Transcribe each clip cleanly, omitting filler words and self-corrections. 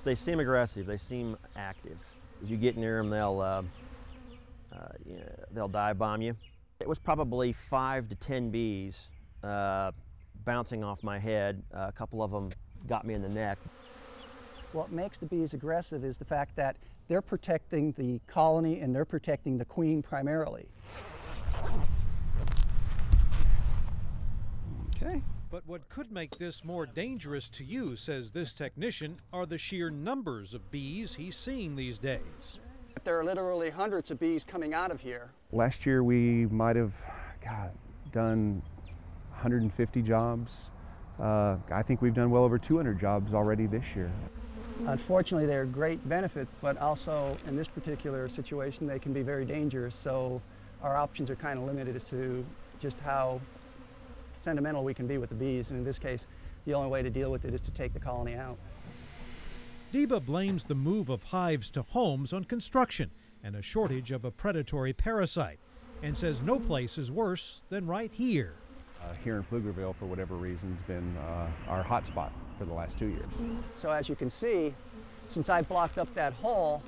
They seem aggressive. They seem active. If you get near them, they'll dive bomb you. It was probably 5 to 10 bees bouncing off my head. A couple of them got me in the neck. What makes the bees aggressive is the fact that they're protecting the colony and they're protecting the queen primarily. Okay. But what could make this more dangerous to you, says this technician, are the sheer numbers of bees he's seeing these days. There are literally hundreds of bees coming out of here. Last year we might have done 150 jobs. I think we've done well over 200 jobs already this year. Unfortunately, they're a great benefit, but also in this particular situation, they can be very dangerous. So our options are kind of limited as to just how sentimental we can be with the bees. And in this case, the only way to deal with it is to take the colony out. Deba blames the move of hives to homes on construction and a shortage of a predatory parasite, and says no place is worse than right here. Here in Pflugerville, for whatever reason, has been our hot spot for the last 2 years. So as you can see, since I blocked up that hole,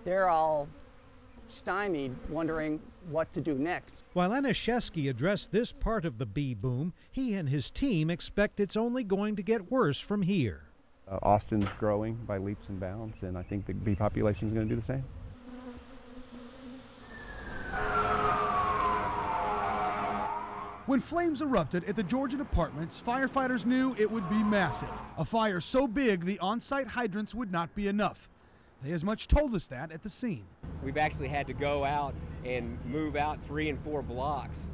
they're all stymied, wondering what to do next. While Aniszewski addressed this part of the bee boom, he and his team expect it's only going to get worse from here. Austin's growing by leaps and bounds, and I think the bee population is going to do the same. When flames erupted at the Georgian Apartments, firefighters knew it would be massive. A fire so big the on-site hydrants would not be enough. They as much told us that at the scene. We've actually had to go out and move out 3 and 4 blocks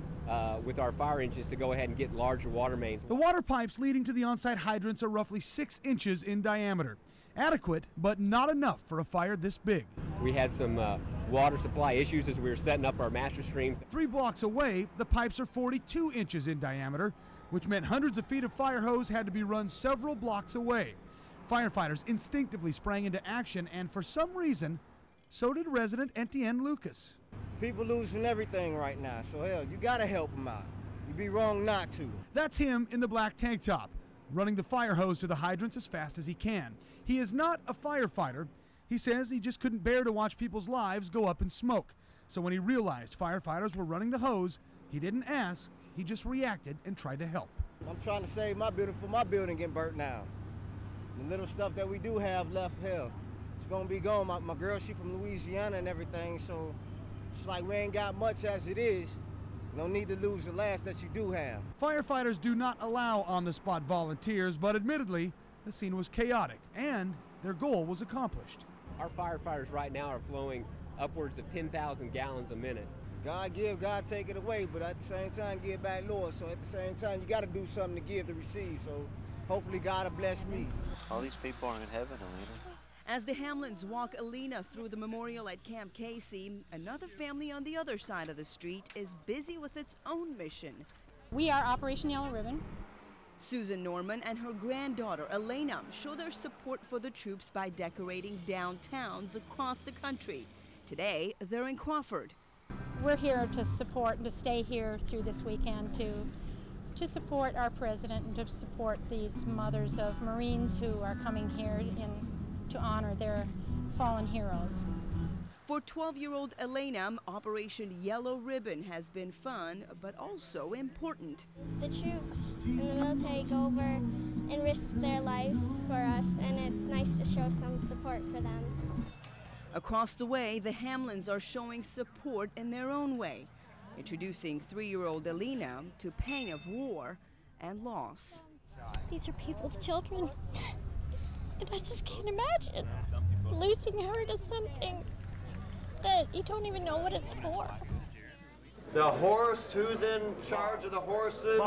with our fire engines to go ahead and get larger water mains. The water pipes leading to the on-site hydrants are roughly 6 inches in diameter. Adequate, but not enough for a fire this big. We had some water supply issues as we were setting up our master streams. 3 blocks away, the pipes are 42 inches in diameter, which meant hundreds of feet of fire hose had to be run several blocks away. Firefighters instinctively sprang into action, and for some reason, so did resident Etienne Lucas. People losing everything right now, so hell, you gotta help them out. You'd be wrong not to. That's him in the black tank top, running the fire hose to the hydrants as fast as he can. He is not a firefighter. He says he just couldn't bear to watch people's lives go up in smoke. So when he realized firefighters were running the hose, he didn't ask, he just reacted and tried to help. I'm trying to save my building getting burnt down. The little stuff that we do have left, hell, it's gonna be gone. My girl, she from Louisiana and everything, so it's like we ain't got much as it is. No need to lose the last that you do have. Firefighters do not allow on-the-spot volunteers, but admittedly, the scene was chaotic, and their goal was accomplished. Our firefighters right now are flowing upwards of 10,000 gallons a minute. God give, God take it away, but at the same time, give back, Lord. So at the same time, you got to do something to give to receive. So hopefully God will bless me. All these people are in heaven, Alina. As the Hamlins walk Alina through the memorial at Camp Casey, another family on the other side of the street is busy with its own mission. We are Operation Yellow Ribbon. Susan Norman and her granddaughter Elena show their support for the troops by decorating downtowns across the country. Today, they're in Crawford. We're here to support and to stay here through this weekend to support our president and to support these mothers of Marines who are coming here to honor their fallen heroes. For 12-year-old Elena, Operation Yellow Ribbon has been fun, but also important. The troops in the military go over and risk their lives for us, and it's nice to show some support for them. Across the way, the Hamlins are showing support in their own way, introducing 3-year-old Elena to pain of war and loss. These are people's children, and I just can't imagine losing her to something that you don't even know what it's for. The horse, who's in charge of the horses?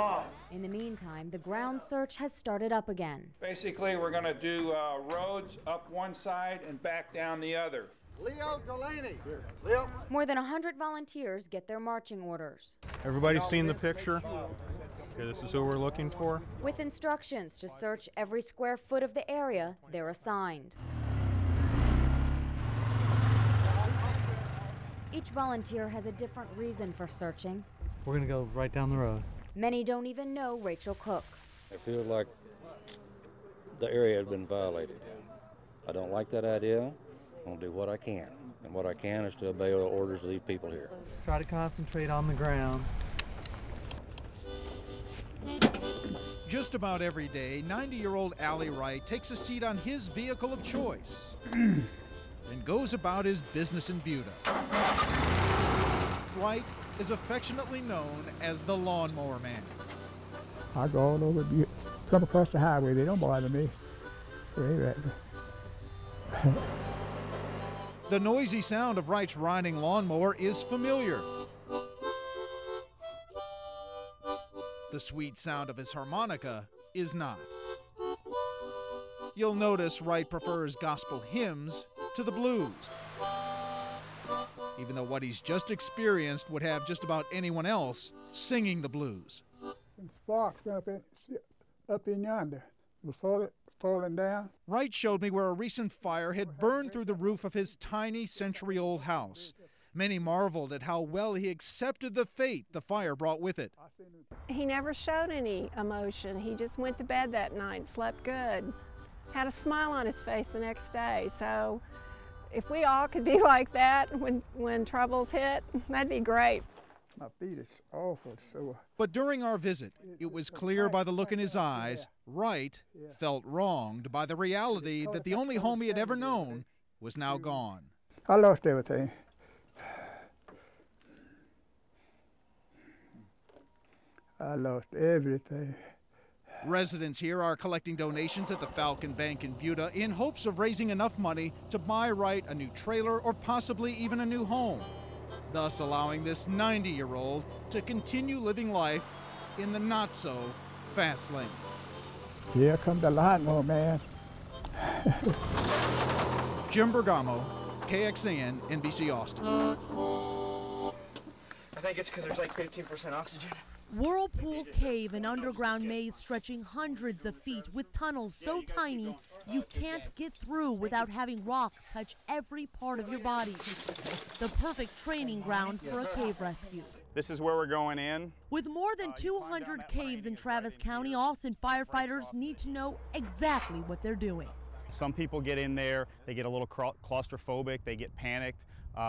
In the meantime, the ground search has started up again. Basically, we're going to do roads up one side and back down the other. Leo Delaney. Leo. More than 100 volunteers get their marching orders. Everybody's seen the picture? Okay, this is who we're looking for. With instructions to search every square foot of the area they're assigned. Each volunteer has a different reason for searching. We're going to go right down the road. Many don't even know Rachel Cook. I feel like the area has been violated. I don't like that idea. I'm going to do what I can. And what I can is to obey the orders of these people here. Try to concentrate on the ground. Just about every day, 90-year-old Allie Wright takes a seat on his vehicle of choice and goes about his business in Buda. Wright is affectionately known as the Lawnmower Man. I go all over, come across the highway, they don't bother me. The noisy sound of Wright's riding lawnmower is familiar. The sweet sound of his harmonica is not. You'll notice Wright prefers gospel hymns to the blues, even though what he's just experienced would have just about anyone else singing the blues. And sparks up in yonder, it was falling down. Wright showed me where a recent fire had burned through the roof of his tiny century-old house. Many marveled at how well he accepted the fate the fire brought with it. He never showed any emotion. He just went to bed that night, slept good, had a smile on his face the next day. So if we all could be like that when troubles hit, that'd be great. My feet is awful sore. But during our visit, it was clear by the look in his eyes, Wright felt wronged by the reality that the only home he had ever known was now gone. I lost everything. I lost everything. Residents here are collecting donations at the Falcon Bank in Buda in hopes of raising enough money to buy Wright a new trailer or possibly even a new home, thus allowing this 90-year-old to continue living life in the not-so-fast lane. Here comes the lawnmower man. Jim Bergamo, KXAN, NBC Austin. I think it's because there's like 15% oxygen. Whirlpool Cave, an underground maze stretching hundreds of feet with tunnels so tiny you can't get through without having rocks touch every part of your body. The perfect training ground for a cave rescue. This is where we're going in. With more than 200 caves in Travis County, Austin firefighters need to know exactly what they're doing. Some people get in there, they get a little claustrophobic, they get panicked.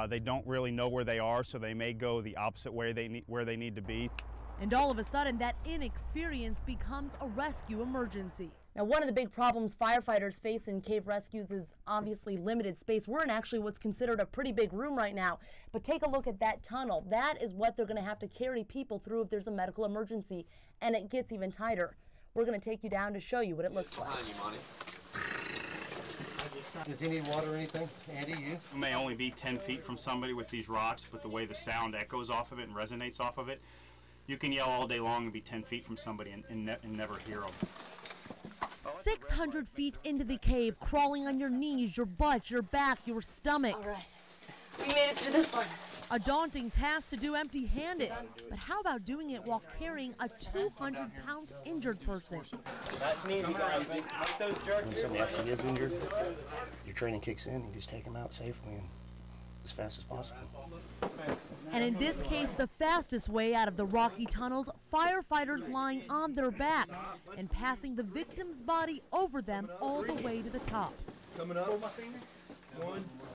They don't really know where they are, so they may go the opposite way where they need to be. And all of a sudden, that inexperience becomes a rescue emergency. Now, one of the big problems firefighters face in cave rescues is obviously limited space. We're in actually what's considered a pretty big room right now. But take a look at that tunnel. That is what they're going to have to carry people through if there's a medical emergency. And it gets even tighter. We're going to take you down to show you what it looks like. Does he need water or anything? Andy, you? We may only be 10 feet from somebody with these rocks, but the way the sound echoes off of it and resonates off of it, you can yell all day long and be 10 feet from somebody and never hear them. 600 feet into the cave, crawling on your knees, your butt, your back, your stomach. All right, we made it through this one. A daunting task to do empty-handed. But how about doing it while carrying a 200-pound injured person? Nice and easy, guys. When somebody actually is injured, your training kicks in. You just take them out safely and as fast as possible. And in this case, the fastest way out of the rocky tunnels, firefighters lying on their backs and passing the victim's body over them all the way to the top. Coming up. 1,